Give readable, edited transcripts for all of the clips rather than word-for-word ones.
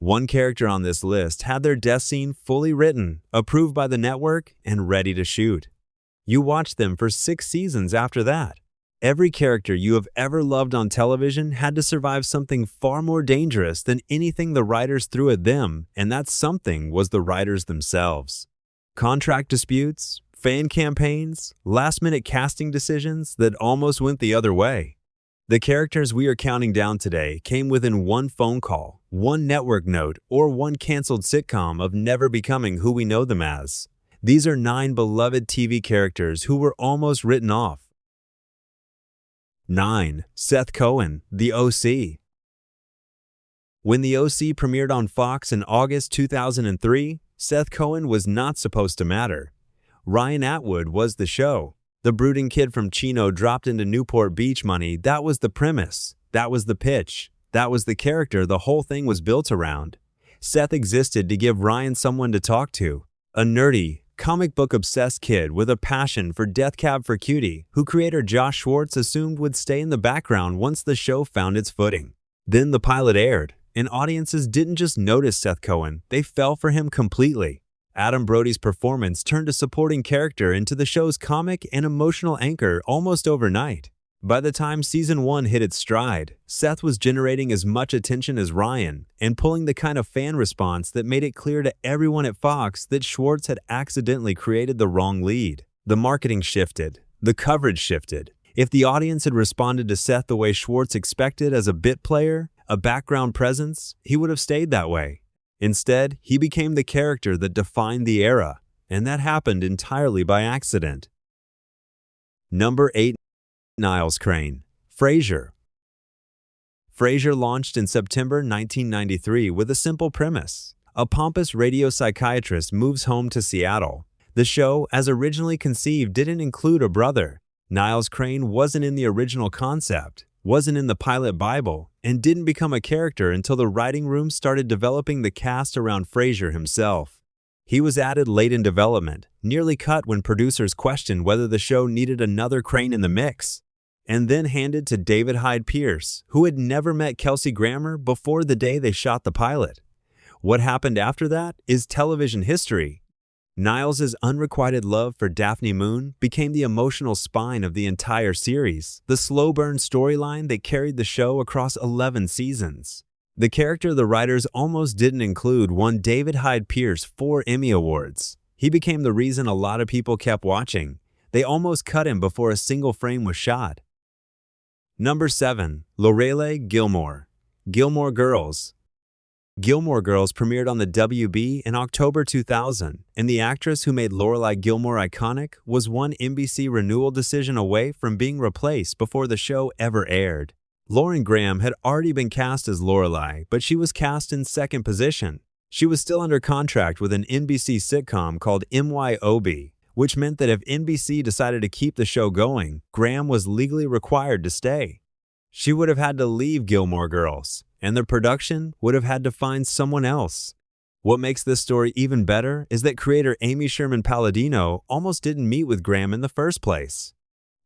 One character on this list had their death scene fully written, approved by the network, and ready to shoot. You watched them for 6 seasons after that. Every character you have ever loved on television had to survive something far more dangerous than anything the writers threw at them, and that something was the writers themselves. Contract disputes, fan campaigns, last-minute casting decisions that almost went the other way. The characters we are counting down today came within one phone call, one network note, or one canceled sitcom of never becoming who we know them as. These are 9 beloved TV characters who were almost written off. 9. Seth Cohen, The OC. When The OC premiered on Fox in August 2003, Seth Cohen was not supposed to matter. Ryan Atwood was the show. The brooding kid from Chino dropped into Newport Beach money. That was the premise. That was the pitch. That was the character the whole thing was built around. Seth existed to give Ryan someone to talk to. A nerdy, comic book obsessed kid with a passion for Death Cab for Cutie, who creator Josh Schwartz assumed would stay in the background once the show found its footing. Then the pilot aired, and audiences didn't just notice Seth Cohen, they fell for him completely. Adam Brody's performance turned a supporting character into the show's comic and emotional anchor almost overnight. By the time season 1 hit its stride, Seth was generating as much attention as Ryan and pulling the kind of fan response that made it clear to everyone at Fox that Schwartz had accidentally created the wrong lead. The marketing shifted. The coverage shifted. If the audience had responded to Seth the way Schwartz expected as a bit player, a background presence, he would have stayed that way. Instead, he became the character that defined the era, and that happened entirely by accident. Number 8. Niles Crane, Frasier. Frasier launched in September 1993 with a simple premise. A pompous radio psychiatrist moves home to Seattle. The show, as originally conceived, didn't include a brother. Niles Crane wasn't in the original concept, wasn't in the pilot Bible, and didn't become a character until the writing room started developing the cast around Frasier himself. He was added late in development, nearly cut when producers questioned whether the show needed another Crane in the mix, and then handed to David Hyde Pierce, who had never met Kelsey Grammer before the day they shot the pilot. What happened after that is television history. Niles' unrequited love for Daphne Moon became the emotional spine of the entire series, the slow burn storyline that carried the show across 11 seasons. The character the writers almost didn't include won David Hyde Pierce 4 Emmy Awards. He became the reason a lot of people kept watching. They almost cut him before a single frame was shot. Number 7. Lorelai Gilmore, Gilmore Girls. Gilmore Girls premiered on the WB in October 2000, and the actress who made Lorelai Gilmore iconic was one NBC renewal decision away from being replaced before the show ever aired. Lauren Graham had already been cast as Lorelai, but she was cast in second position. She was still under contract with an NBC sitcom called MYOB, which meant that if NBC decided to keep the show going, Graham was legally required to stay. She would have had to leave Gilmore Girls, and the production would have had to find someone else. What makes this story even better is that creator Amy Sherman Palladino almost didn't meet with Graham in the first place.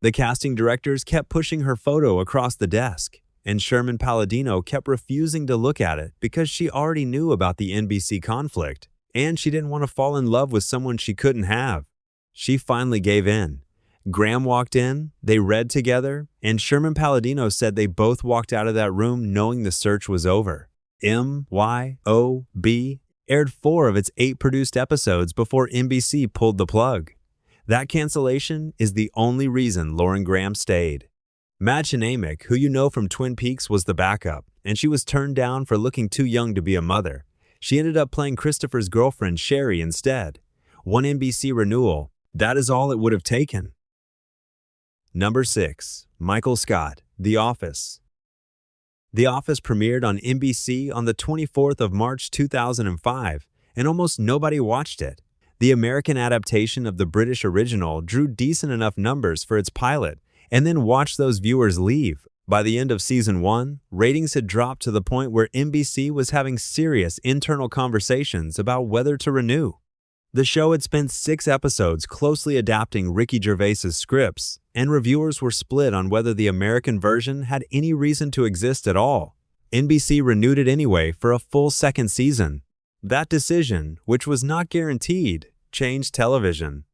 The casting directors kept pushing her photo across the desk, and Sherman Palladino kept refusing to look at it because she already knew about the NBC conflict, and she didn't want to fall in love with someone she couldn't have. She finally gave in. Graham walked in, they read together, and Sherman Palladino said they both walked out of that room knowing the search was over. MYOB aired 4 of its 8 produced episodes before NBC pulled the plug. That cancellation is the only reason Lauren Graham stayed. Madge Amick, who you know from Twin Peaks, was the backup, and she was turned down for looking too young to be a mother. She ended up playing Christopher's girlfriend Sherry instead. One NBC renewal, that is all it would have taken. Number 6. Michael Scott, The Office. The Office premiered on NBC on the 24th of March 2005, and almost nobody watched it. The American adaptation of the British original drew decent enough numbers for its pilot, and then watched those viewers leave. By the end of season 1, ratings had dropped to the point where NBC was having serious internal conversations about whether to renew. The show had spent 6 episodes closely adapting Ricky Gervais's scripts, and reviewers were split on whether the American version had any reason to exist at all. NBC renewed it anyway for a full second season. That decision, which was not guaranteed, changed television.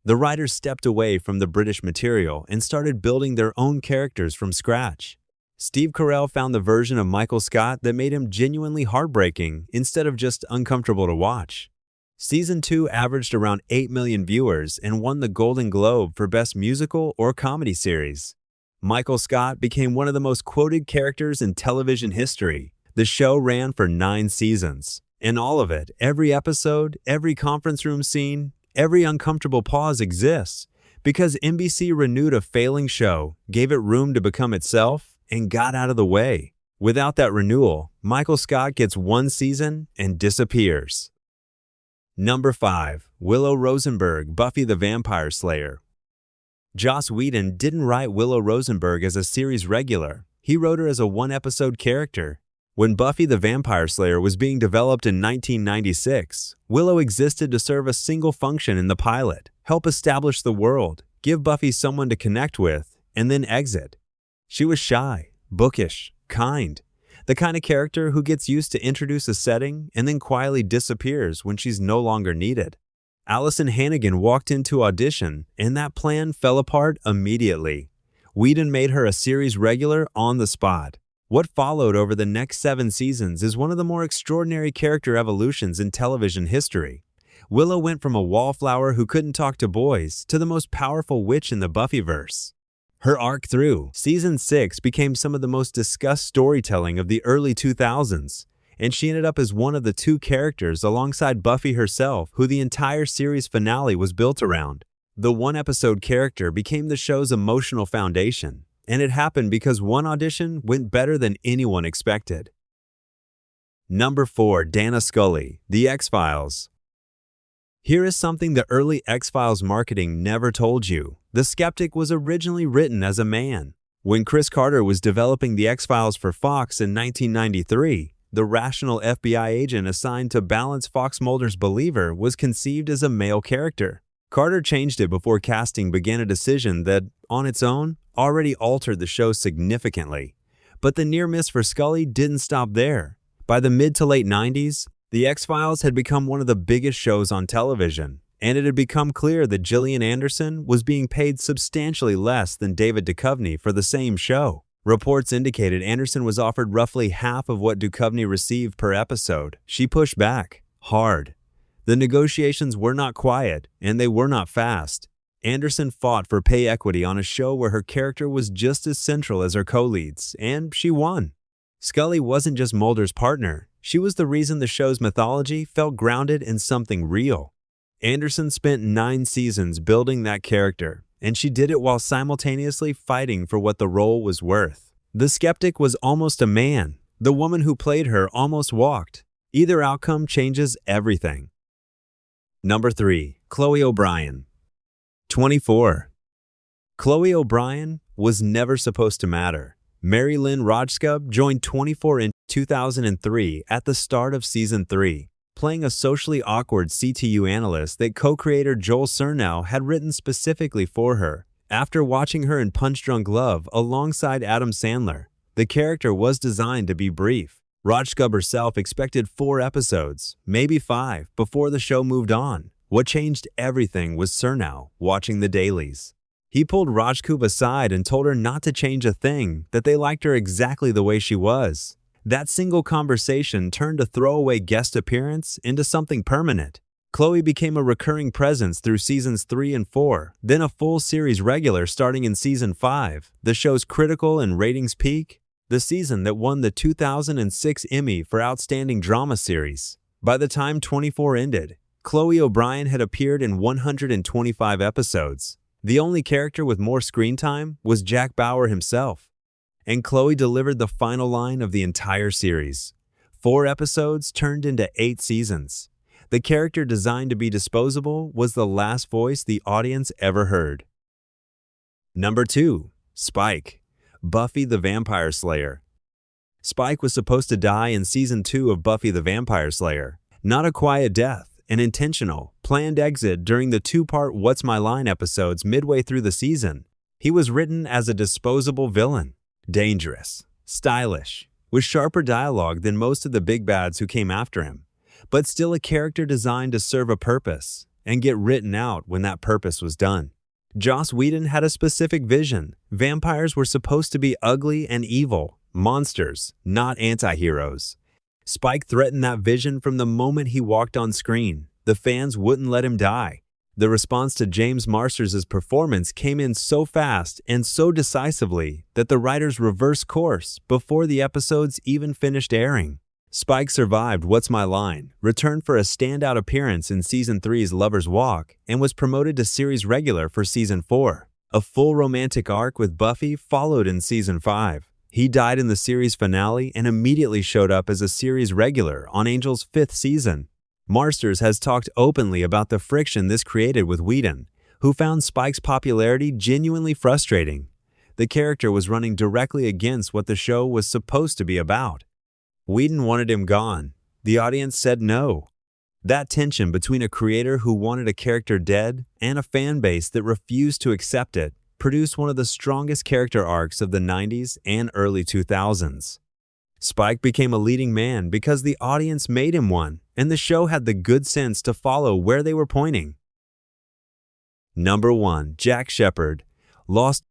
The writers stepped away from the British material and started building their own characters from scratch. Steve Carell found the version of Michael Scott that made him genuinely heartbreaking instead of just uncomfortable to watch. Season 2 averaged around 8 million viewers and won the Golden Globe for Best Musical or Comedy Series. Michael Scott became one of the most quoted characters in television history. The show ran for 9 seasons. In all of it, every episode, every conference room scene, every uncomfortable pause exists because NBC renewed a failing show, gave it room to become itself, and got out of the way. Without that renewal, Michael Scott gets 1 season and disappears. Number 5. Willow Rosenberg, Buffy the Vampire Slayer. Joss Whedon didn't write Willow Rosenberg as a series regular. He wrote her as a 1-episode character. When Buffy the Vampire Slayer was being developed in 1996, Willow existed to serve a single function in the pilot, help establish the world, give Buffy someone to connect with, and then exit. She was shy, bookish, kind, the kind of character who gets used to introduce a setting and then quietly disappears when she's no longer needed. Allison Hannigan walked into audition, and that plan fell apart immediately. Whedon made her a series regular on the spot. What followed over the next 7 seasons is one of the more extraordinary character evolutions in television history. Willow went from a wallflower who couldn't talk to boys to the most powerful witch in the Buffyverse. Her arc through Season 6 became some of the most discussed storytelling of the early 2000s, and she ended up as one of the 2 characters alongside Buffy herself who the entire series finale was built around. The 1-episode character became the show's emotional foundation, and it happened because one audition went better than anyone expected. Number 4. Dana Scully, The X-Files. Here is something the early X-Files marketing never told you. The Skeptic was originally written as a man. When Chris Carter was developing The X-Files for Fox in 1993, the rational FBI agent assigned to balance Fox Mulder's Believer was conceived as a male character. Carter changed it before casting began, a decision that, on its own, already altered the show significantly. But the near miss for Scully didn't stop there. By the mid to late 90s, The X-Files had become one of the biggest shows on television, and it had become clear that Gillian Anderson was being paid substantially less than David Duchovny for the same show. Reports indicated Anderson was offered roughly half of what Duchovny received per episode. She pushed back, hard. The negotiations were not quiet, and they were not fast. Anderson fought for pay equity on a show where her character was just as central as her co-leads, and she won. Scully wasn't just Mulder's partner. She was the reason the show's mythology felt grounded in something real. Anderson spent 9 seasons building that character, and she did it while simultaneously fighting for what the role was worth. The Skeptic was almost a man. The woman who played her almost walked. Either outcome changes everything. Number 3. Chloe O'Brien. 24. Chloe O'Brien was never supposed to matter. Mary Lynn Rajskub joined 24 in 2003 at the start of Season 3, playing a socially awkward CTU analyst that co-creator Joel Surnow had written specifically for her. After watching her in Punch Drunk Love alongside Adam Sandler, the character was designed to be brief. Rajskub herself expected 4 episodes, maybe 5, before the show moved on. What changed everything was Surnow watching the dailies. He pulled Rajskub aside and told her not to change a thing, that they liked her exactly the way she was. That single conversation turned a throwaway guest appearance into something permanent. Chloe became a recurring presence through Seasons 3 and 4, then a full series regular starting in Season 5, the show's critical and ratings peak, the season that won the 2006 Emmy for Outstanding Drama Series. By the time 24 ended, Chloe O'Brien had appeared in 125 episodes. The only character with more screen time was Jack Bauer himself. And Chloe delivered the final line of the entire series. 4 episodes turned into 8 seasons. The character designed to be disposable was the last voice the audience ever heard. Number 2. Spike. Buffy the Vampire Slayer. Spike was supposed to die in Season 2 of Buffy the Vampire Slayer. Not a quiet death. An intentional, planned exit during the 2-part What's My Line episodes midway through the season. He was written as a disposable villain. Dangerous, stylish, with sharper dialogue than most of the big bads who came after him, but still a character designed to serve a purpose and get written out when that purpose was done. Joss Whedon had a specific vision. Vampires were supposed to be ugly and evil, monsters, not anti-heroes. Spike threatened that vision from the moment he walked on screen. The fans wouldn't let him die. The response to James Marsters' performance came in so fast and so decisively that the writers reversed course before the episodes even finished airing. Spike survived What's My Line, returned for a standout appearance in Season 3's Lover's Walk, and was promoted to series regular for Season 4. A full romantic arc with Buffy followed in Season 5. He died in the series finale and immediately showed up as a series regular on Angel's 5th season. Marsters has talked openly about the friction this created with Whedon, who found Spike's popularity genuinely frustrating. The character was running directly against what the show was supposed to be about. Whedon wanted him gone. The audience said no. That tension between a creator who wanted a character dead and a fan base that refused to accept it produced one of the strongest character arcs of the 90s and early 2000s. Spike became a leading man because the audience made him one, and the show had the good sense to follow where they were pointing. Number 1. Jack Shephard. Lost.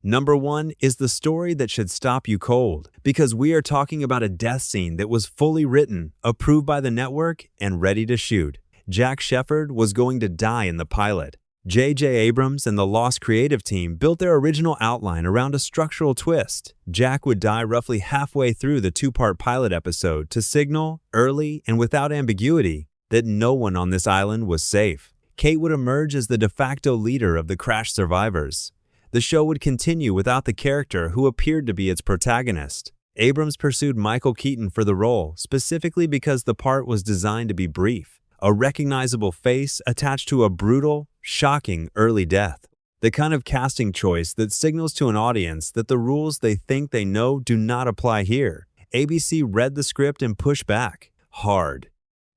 Number 1 is the story that should stop you cold, because we are talking about a death scene that was fully written, approved by the network, and ready to shoot. Jack Shephard was going to die in the pilot. J.J. Abrams and the Lost creative team built their original outline around a structural twist. Jack would die roughly halfway through the 2-part pilot episode to signal, early and without ambiguity, that no one on this island was safe. Kate would emerge as the de facto leader of the crash survivors. The show would continue without the character who appeared to be its protagonist. Abrams pursued Michael Keaton for the role, specifically because the part was designed to be brief. A recognizable face attached to a brutal, shocking early death. The kind of casting choice that signals to an audience that the rules they think they know do not apply here. ABC read the script and pushed back. Hard.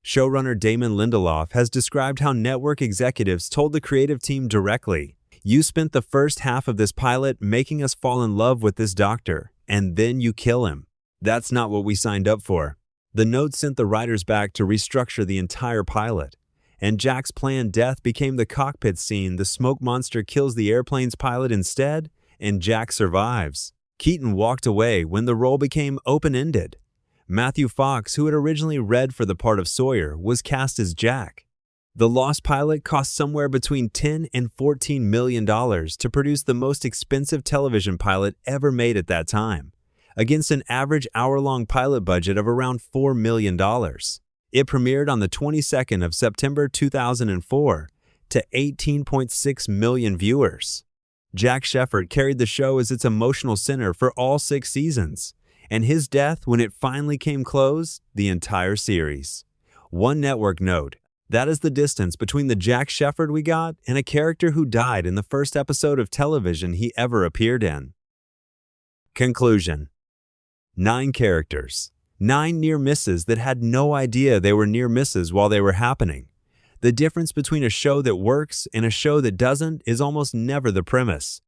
Showrunner Damon Lindelof has described how network executives told the creative team directly, "You spent the first half of this pilot making us fall in love with this doctor, and then you kill him. That's not what we signed up for." The note sent the writers back to restructure the entire pilot, and Jack's planned death became the cockpit scene. The smoke monster kills the airplane's pilot instead, and Jack survives. Keaton walked away when the role became open-ended. Matthew Fox, who had originally read for the part of Sawyer, was cast as Jack. The Lost pilot cost somewhere between $10 and $14 million to produce the most expensive television pilot ever made at that time, against an average hour-long pilot budget of around $4 million. It premiered on the 22nd of September 2004 to 18.6 million viewers. Jack Shephard carried the show as its emotional center for all 6 seasons, and his death, when it finally came close, the entire series. One network note: that is the distance between the Jack Shephard we got and a character who died in the first episode of television he ever appeared in. Conclusion: 9 characters. 9 near misses that had no idea they were near misses while they were happening. The difference between a show that works and a show that doesn't is almost never the premise.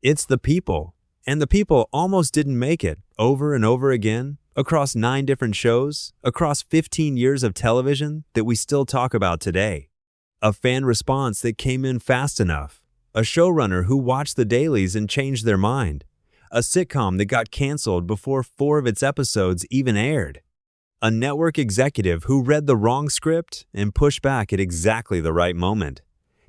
It's the people. And the people almost didn't make it, over and over again, across 9 different shows, across 15 years of television that we still talk about today. A fan response that came in fast enough. A showrunner who watched the dailies and changed their mind. A sitcom that got canceled before 4 of its episodes even aired. A network executive who read the wrong script and pushed back at exactly the right moment.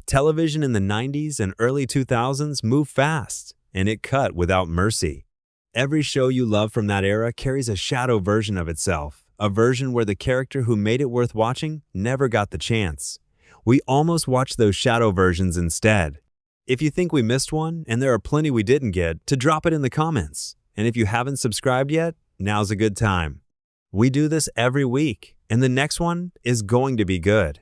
Television in the 90s and early 2000s moved fast, and it cut without mercy. Every show you love from that era carries a shadow version of itself, a version where the character who made it worth watching never got the chance. We almost watched those shadow versions instead. If you think we missed one, and there are plenty we didn't get, to drop it in the comments. And if you haven't subscribed yet, now's a good time. We do this every week, and the next one is going to be good.